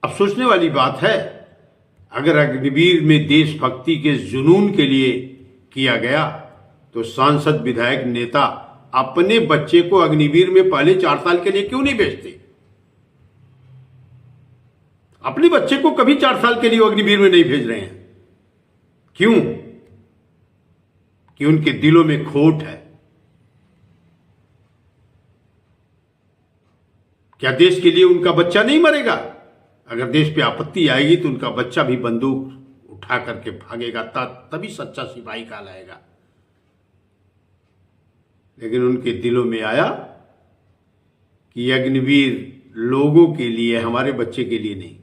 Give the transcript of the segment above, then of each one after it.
अब सोचने वाली बात है, अगर अग्निवीर में देशभक्ति के जुनून के लिए किया गया तो सांसद, विधायक, नेता अपने बच्चे को अग्निवीर में पहले 4 साल के लिए क्यों नहीं भेजते? अपने बच्चे को कभी 4 साल के लिए अग्निवीर में नहीं भेज रहे हैं। क्यों? कि उनके दिलों में खोट है। क्या देश के लिए उनका बच्चा नहीं मरेगा? अगर देश पे आपत्ति आएगी तो उनका बच्चा भी बंदूक उठा करके भागेगा, तभी सच्चा सिपाही कहलाएगा। लेकिन उनके दिलों में आया कि अग्निवीर लोगों के लिए, हमारे बच्चे के लिए नहीं।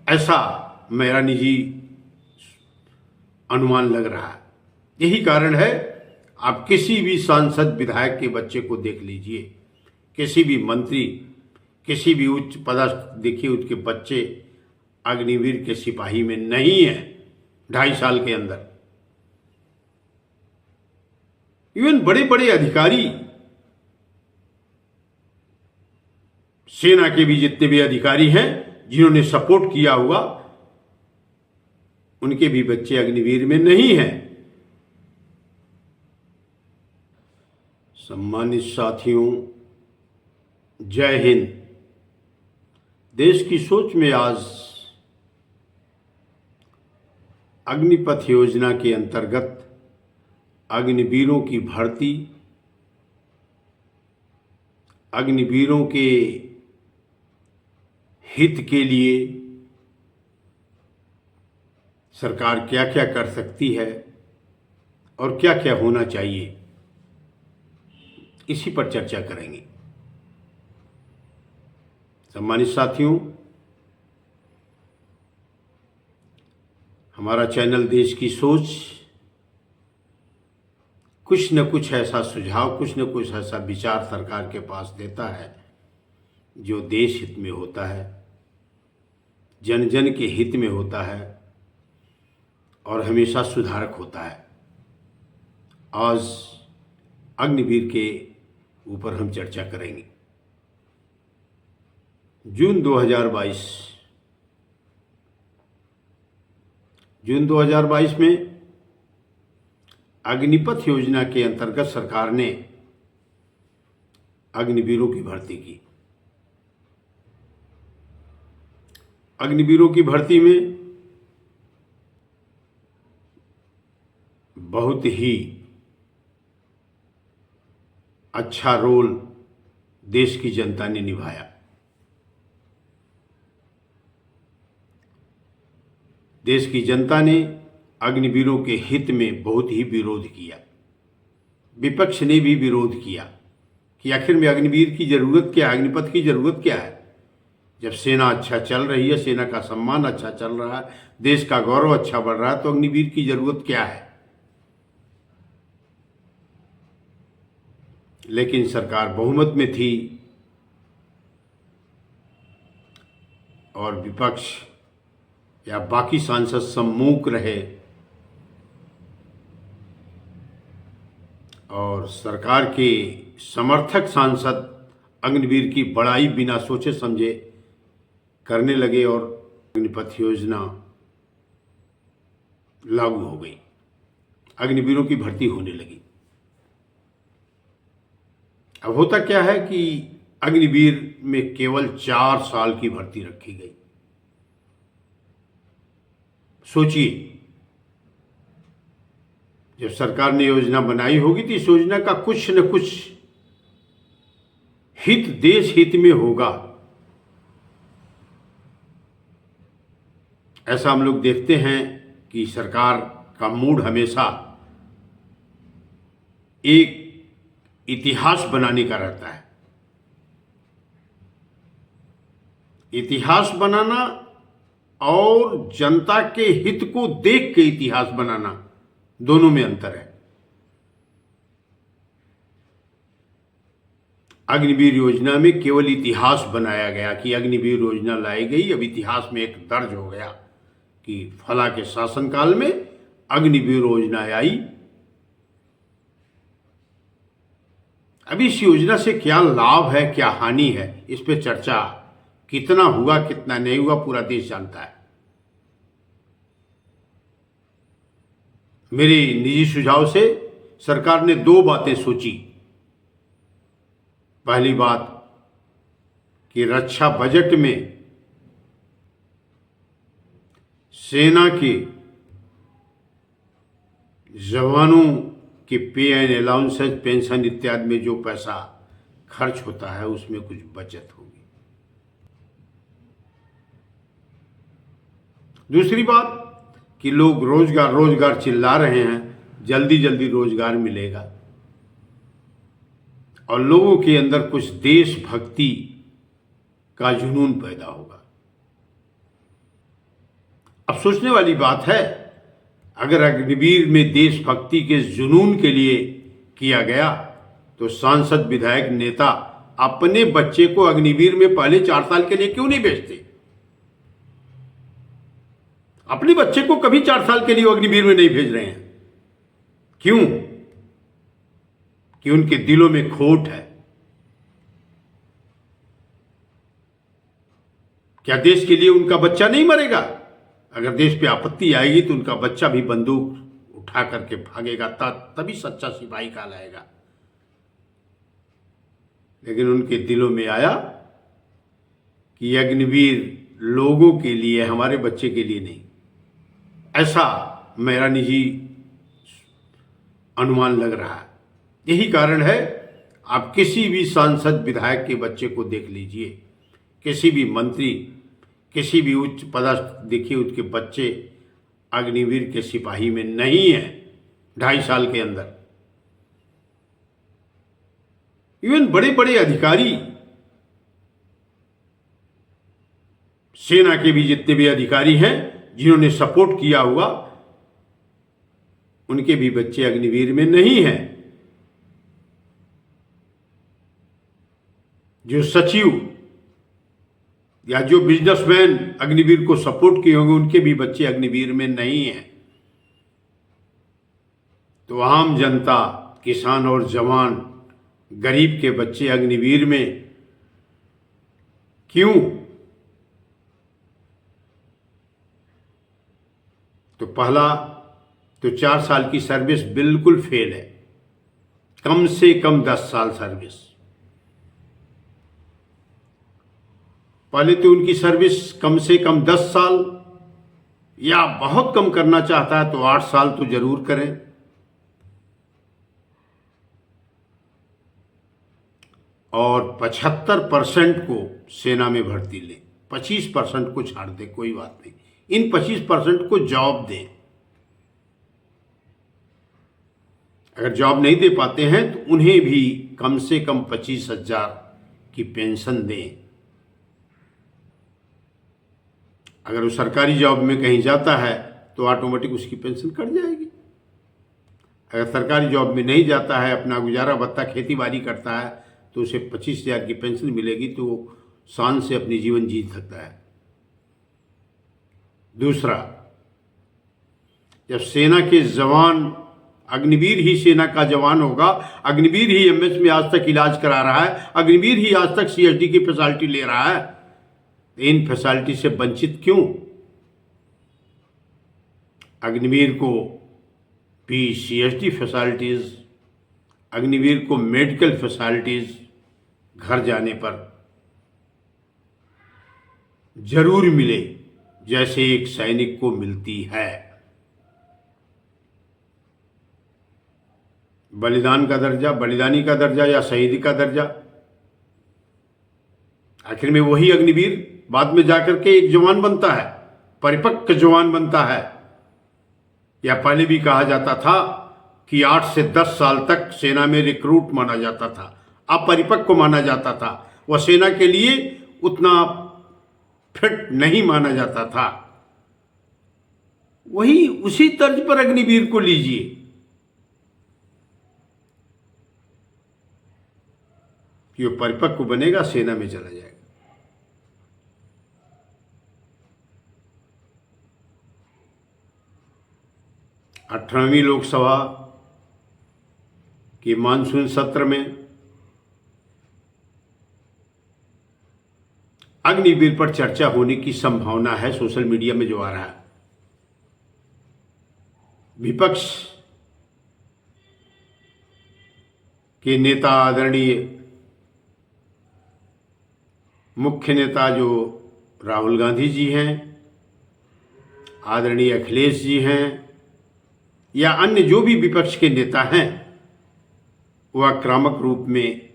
ऐसा मेरा निजी अनुमान लग रहा है। यही कारण है, आप किसी भी सांसद, विधायक के बच्चे को देख लीजिए, किसी भी मंत्री, किसी भी उच्च पदस्थ देखिए, उसके बच्चे अग्निवीर के सिपाही में नहीं है 2.5 साल के अंदर। इवन बड़े बड़े अधिकारी, सेना के भी जितने भी अधिकारी हैं जिन्होंने सपोर्ट किया हुआ, उनके भी बच्चे अग्निवीर में नहीं हैं। सम्मानित साथियों, जय हिंद। देश की सोच में आज अग्निपथ योजना के अंतर्गत अग्निवीरों की भर्ती, अग्निवीरों के हित के लिए सरकार क्या क्या कर सकती है और क्या क्या होना चाहिए, इसी पर चर्चा करेंगे। सम्मानित साथियों, हमारा चैनल देश की सोच कुछ न कुछ ऐसा सुझाव, कुछ न कुछ ऐसा विचार सरकार के पास देता है जो देश हित में होता है, जन जन के हित में होता है और हमेशा सुधारक होता है। आज अग्निवीर के ऊपर हम चर्चा करेंगे। जून 2022 में अग्निपथ योजना के अंतर्गत सरकार ने अग्निवीरों की भर्ती की। अग्निवीरों की भर्ती में बहुत ही अच्छा रोल देश की जनता ने निभाया। देश की जनता ने अग्निवीरों के हित में बहुत ही विरोध किया। विपक्ष ने भी विरोध किया कि आखिर में अग्निवीर की जरूरत क्या है, अग्निपथ की जरूरत क्या है? जब सेना अच्छा चल रही है, सेना का सम्मान अच्छा चल रहा है, देश का गौरव अच्छा बढ़ रहा है, तो अग्निवीर की जरूरत क्या है? लेकिन सरकार बहुमत में थी और विपक्ष या बाकी सांसद सम्मुख रहे और सरकार के समर्थक सांसद अग्निवीर की बड़ाई बिना सोचे समझे करने लगे और अग्निपथ योजना लागू हो गई। अग्निवीरों की भर्ती होने लगी। अब होता क्या है कि अग्निवीर में केवल 4 साल की भर्ती रखी गई। सोचिए, जब सरकार ने योजना बनाई होगी तो इस योजना का कुछ न कुछ हित देश हित में होगा। ऐसा हम लोग देखते हैं कि सरकार का मूड हमेशा एक इतिहास बनाने का रहता है। इतिहास बनाना और जनता के हित को देख के इतिहास बनाना, दोनों में अंतर है। अग्निवीर योजना में केवल इतिहास बनाया गया कि अग्निवीर योजना लाई गई। अब इतिहास में एक दर्ज हो गया कि फला के शासनकाल में अग्निवीर योजना आई। अब इस योजना से क्या लाभ है, क्या हानि है, इस पे चर्चा कितना हुआ कितना नहीं हुआ पूरा देश जानता है। मेरे निजी सुझाव से सरकार ने 2 बातें सोची। पहली बात कि रक्षा बजट में सेना के जवानों के पे एंड अलाउंसेस, पेंशन इत्यादि में जो पैसा खर्च होता है उसमें कुछ बचत होगी। दूसरी बात कि लोग रोजगार रोजगार चिल्ला रहे हैं, जल्दी जल्दी रोजगार मिलेगा और लोगों के अंदर कुछ देशभक्ति का जुनून पैदा होगा। अब सोचने वाली बात है, अगर अग्निवीर में देशभक्ति के जुनून के लिए किया गया तो सांसद, विधायक, नेता अपने बच्चे को अग्निवीर में पहले 4 साल के लिए क्यों नहीं भेजते? अपने बच्चे को कभी 4 साल के लिए अग्निवीर में नहीं भेज रहे हैं। क्यों? कि उनके दिलों में खोट है। क्या देश के लिए उनका बच्चा नहीं मरेगा? अगर देश पे आपत्ति आएगी तो उनका बच्चा भी बंदूक उठा करके भागेगा, तभी सच्चा सिपाही कहलाएगा। लेकिन उनके दिलों में आया कि अग्निवीर लोगों के लिए, हमारे बच्चे के लिए नहीं। ऐसा मेरा निजी अनुमान लग रहा है। यही कारण है, आप किसी भी सांसद, विधायक के बच्चे को देख लीजिए, किसी भी मंत्री, किसी भी उच्च पदस्थ देखिए, उसके बच्चे अग्निवीर के सिपाही में नहीं है 2.5 साल के अंदर। इवन बड़े बड़े अधिकारी, सेना के भी जितने भी अधिकारी हैं जिन्होंने सपोर्ट किया हुआ, उनके भी बच्चे अग्निवीर में नहीं हैं। जो सचिव या जो बिजनेसमैन अग्निवीर को सपोर्ट किए होंगे, उनके भी बच्चे अग्निवीर में नहीं हैं। तो आम जनता, किसान और जवान, गरीब के बच्चे अग्निवीर में क्यों? तो पहला तो 4 साल की सर्विस बिल्कुल फेल है। कम से कम 10 साल सर्विस। पहले तो उनकी सर्विस कम से कम 10 साल, या बहुत कम करना चाहता है तो 8 साल तो जरूर करें। और 75% को सेना में भर्ती लें, 25% को छाड़ दें, कोई बात नहीं। इन 25% को जॉब दें। अगर जॉब नहीं दे पाते हैं तो उन्हें भी कम से कम 25,000 की पेंशन दें। अगर वो सरकारी जॉब में कहीं जाता है तो ऑटोमेटिक उसकी पेंशन कट जाएगी। अगर सरकारी जॉब में नहीं जाता है, अपना गुजारा भत्ता, खेती बाड़ी करता है, तो उसे 25,000 की पेंशन मिलेगी, तो वो शान से अपनी जीवन जी सकता है। दूसरा, जब सेना के जवान, अग्निवीर ही सेना का जवान होगा, अग्निवीर ही एमएस में आज तक इलाज करा रहा है, अग्निवीर ही आज तक सीएचडी की फैसिलिटी ले रहा है, इन फैसिलिटी से वंचित क्यों? अग्निवीर को भी सीएचडी फैसिलिटीज, अग्निवीर को मेडिकल फैसिलिटीज घर जाने पर जरूर मिले, जैसे एक सैनिक को मिलती है। बलिदान का दर्जा, बलिदानी का दर्जा या शहीदी का दर्जा, आखिर में वही अग्निवीर बाद में जाकर के एक जवान बनता है, परिपक्व जवान बनता है। या पहले भी कहा जाता था कि 8 से 10 साल तक सेना में रिक्रूट माना जाता था, अपरिपक्व माना जाता था, वह सेना के लिए उतना फिट नहीं माना जाता था। वही उसी तर्ज पर अग्निवीर को लीजिए। कि वो परिपक्व बनेगा, सेना में चला जाएगा। अठारहवीं लोकसभा के मानसून सत्र में अग्निवीर पर चर्चा होने की संभावना है सोशल मीडिया में जो आ रहा है। विपक्ष के नेता आदरणीय मुख्य नेता जो राहुल गांधी जी हैं, आदरणीय अखिलेश जी हैं, या अन्य जो भी विपक्ष के नेता हैं, वह आक्रामक रूप में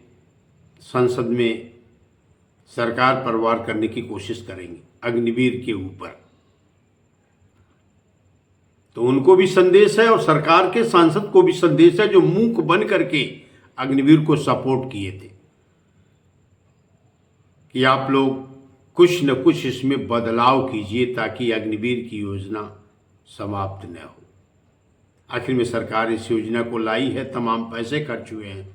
संसद में सरकार पर वार करने की कोशिश करेंगे अग्निवीर के ऊपर। तो उनको भी संदेश है और सरकार के सांसद को भी संदेश है, जो मूक बन करके अग्निवीर को सपोर्ट किए थे, कि आप लोग कुछ न कुछ इसमें बदलाव कीजिए ताकि अग्निवीर की योजना समाप्त न हो। आखिर में सरकार इस योजना को लाई है, तमाम पैसे खर्च हुए हैं।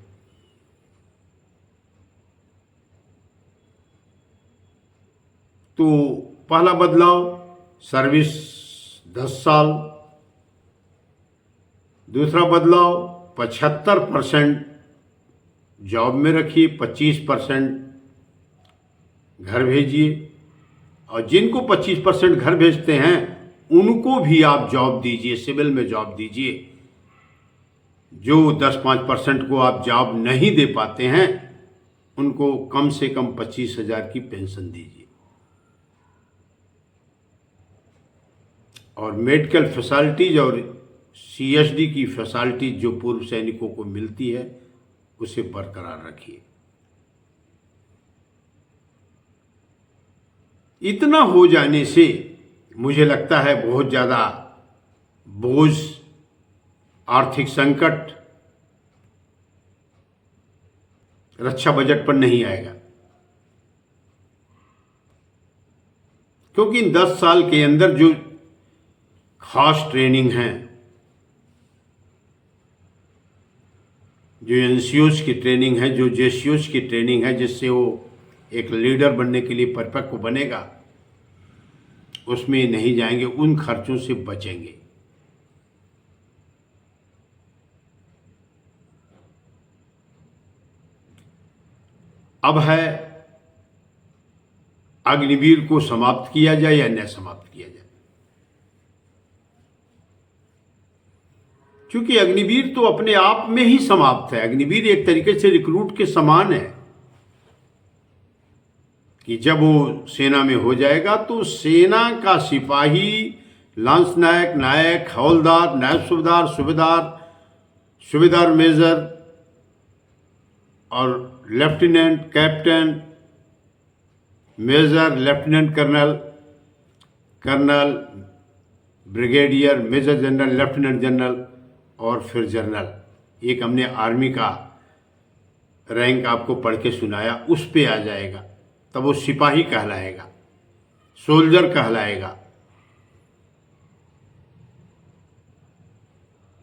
तो पहला बदलाव सर्विस 10 साल, दूसरा बदलाव 75% जॉब में रखिए, 25% घर भेजिए, और जिनको 25% घर भेजते हैं उनको भी आप जॉब दीजिए, सिविल में जॉब दीजिए। जो 10-5% को आप जॉब नहीं दे पाते हैं उनको कम से कम 25,000 की पेंशन दीजिए। और मेडिकल फैसिलिटीज और CSD की फैसिलिटीज जो पूर्व सैनिकों को मिलती है उसे बरकरार रखिए। इतना हो जाने से मुझे लगता है बहुत ज़्यादा बोझ, आर्थिक संकट रक्षा बजट पर नहीं आएगा, क्योंकि इन 10 साल के अंदर जो खास ट्रेनिंग है, जो NCOs की ट्रेनिंग है, जो JCOs की ट्रेनिंग है, जिससे वो एक लीडर बनने के लिए परिपक्व बनेगा, उसमें नहीं जाएंगे, उन खर्चों से बचेंगे। अब है अग्निवीर को समाप्त किया जाए या न समाप्त किया जाए। क्योंकि अग्निवीर तो अपने आप में ही समाप्त है। अग्निवीर एक तरीके से रिक्रूट के समान है कि जब वो सेना में हो जाएगा तो सेना का सिपाही, लांस नायक, नायक, हवलदार, नायब सूबेदार, सूबेदार मेजर और lieutenant, captain, major, lieutenant colonel, colonel, brigadier, major general, lieutenant general और फिर जनरल। एक हमने आर्मी का रैंक आपको पढ़ के सुनाया, उस पे आ जाएगा, तब वो सिपाही कहलाएगा, सोल्जर कहलाएगा।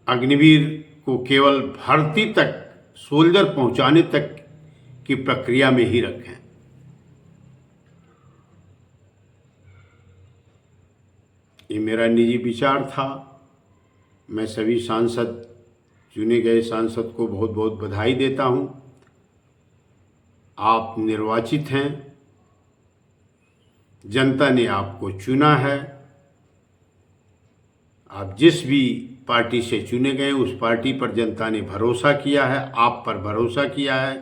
अग्निवीर को केवल भर्ती तक, सोल्जर पहुंचाने तक की प्रक्रिया में ही रखें। ये मेरा निजी विचार था। मैं सभी सांसद, चुने गए सांसद को बहुत बहुत बधाई देता हूं। आप निर्वाचित हैं, जनता ने आपको चुना है। आप जिस भी पार्टी से चुने गए उस पार्टी पर जनता ने भरोसा किया है, आप पर भरोसा किया है।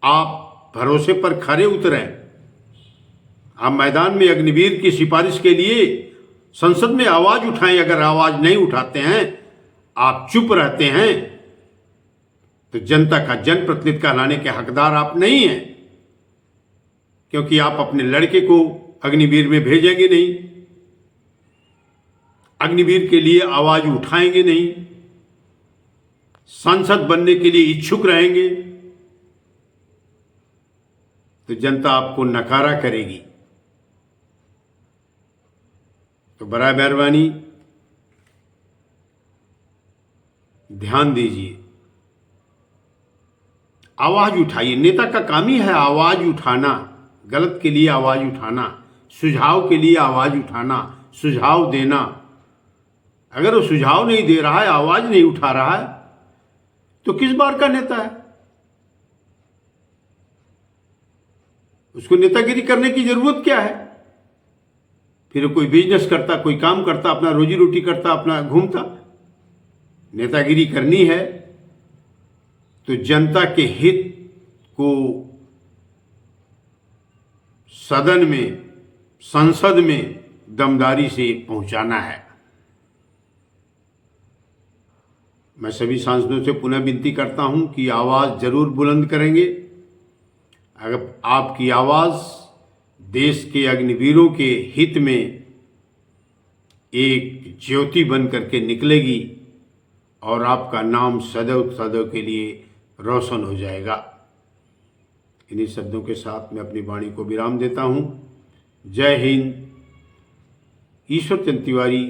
आप भरोसे पर खरे उतरें। आप मैदान में अग्निवीर की सिफारिश के लिए संसद में आवाज उठाएं। अगर आवाज नहीं उठाते हैं, आप चुप रहते हैं, तो जनता का जनप्रतिनिधि कहलाने के हकदार आप नहीं हैं, क्योंकि आप अपने लड़के को अग्निवीर में भेजेंगे नहीं, अग्निवीर के लिए आवाज उठाएंगे नहीं, सांसद बनने के लिए इच्छुक रहेंगे, तो जनता आपको नकारा करेगी। तो बराए मेहरबानी ध्यान दीजिए, आवाज उठाइए। नेता का काम ही है आवाज उठाना, गलत के लिए आवाज उठाना, सुझाव के लिए आवाज उठाना, सुझाव देना। अगर वो सुझाव नहीं दे रहा है, आवाज नहीं उठा रहा है, तो किस बार का नेता है? उसको नेतागिरी करने की जरूरत क्या है? फिर कोई बिजनेस करता, कोई काम करता, अपना रोजी रोटी करता, अपना घूमता। नेतागिरी करनी है तो जनता के हित को सदन में, संसद में दमदारी से पहुंचाना है। मैं सभी सांसदों से पुनः विनती करता हूं कि आवाज जरूर बुलंद करेंगे। अगर आपकी आवाज देश के अग्निवीरों के हित में एक ज्योति बन करके निकलेगी और आपका नाम सदैव सदैव के लिए रोशन हो जाएगा। इन्हीं शब्दों के साथ मैं अपनी वाणी को विराम देता हूं। जय हिंद। ईश्वर चंद तिवारी,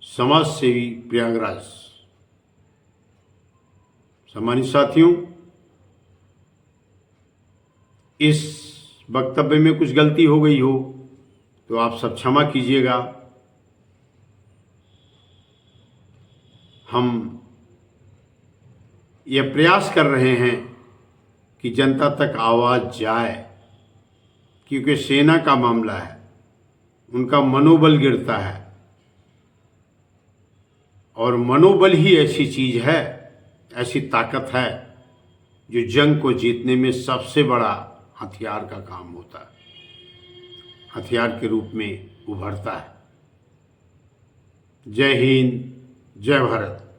समाज सेवी, प्रयागराज। सम्मानित साथियों, इस वक्तव्य में कुछ गलती हो गई हो तो आप सब क्षमा कीजिएगा। हम यह प्रयास कर रहे हैं कि जनता तक आवाज जाए, क्योंकि सेना का मामला है, उनका मनोबल गिरता है और मनोबल ही ऐसी चीज है, ऐसी ताकत है जो जंग को जीतने में सबसे बड़ा हथियार का काम होता है, हथियार के रूप में उभरता है। जय हिंद, जय भारत।